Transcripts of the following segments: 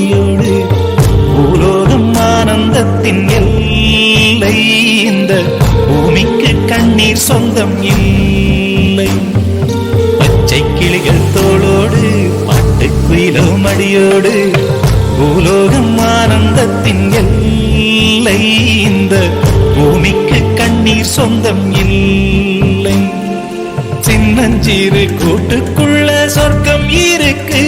மடியோடு பூலோகம் ஆனந்தத்தின் எல்லை இந்த பூமிக்கு கண்ணீர் சொந்தம் இல்லை பச்சை கிளிகள் தோளோடு பாட்டுக்குயிலோ மடியோடு பூலோகம் ஆனந்தத்தின் எல்லை இந்த பூமிக்கு கண்ணீர் சொந்தம் இல்லை சின்னஞ்சீரு கூட்டுக்குள்ள சொர்க்கம் இருக்கு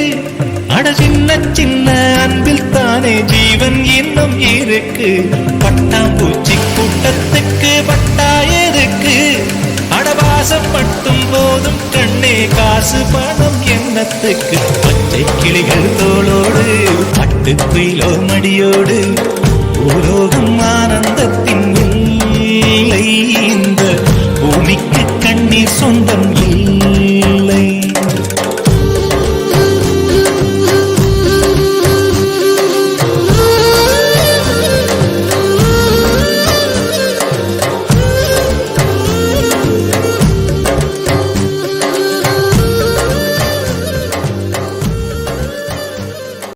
அட சின்ன சின்ன அன்பில் தானே ஜீவன் இன்னும் இருக்கு பட்டாம்பூச்சி கூட்டத்துக்கு பட்டா எதுக்கு அடவாசம் மட்டும் போதும் கண்ணே காசு பணம் எண்ணத்துக்கு பச்சை கிளிகள் தோளோடு பட்டுக்குயிலோ மடியோடு பூலோகம் ஆனந்தத்தின் இல்லை இந்த பூமிக்கு கண்ணீர் சொந்தம் இல்லை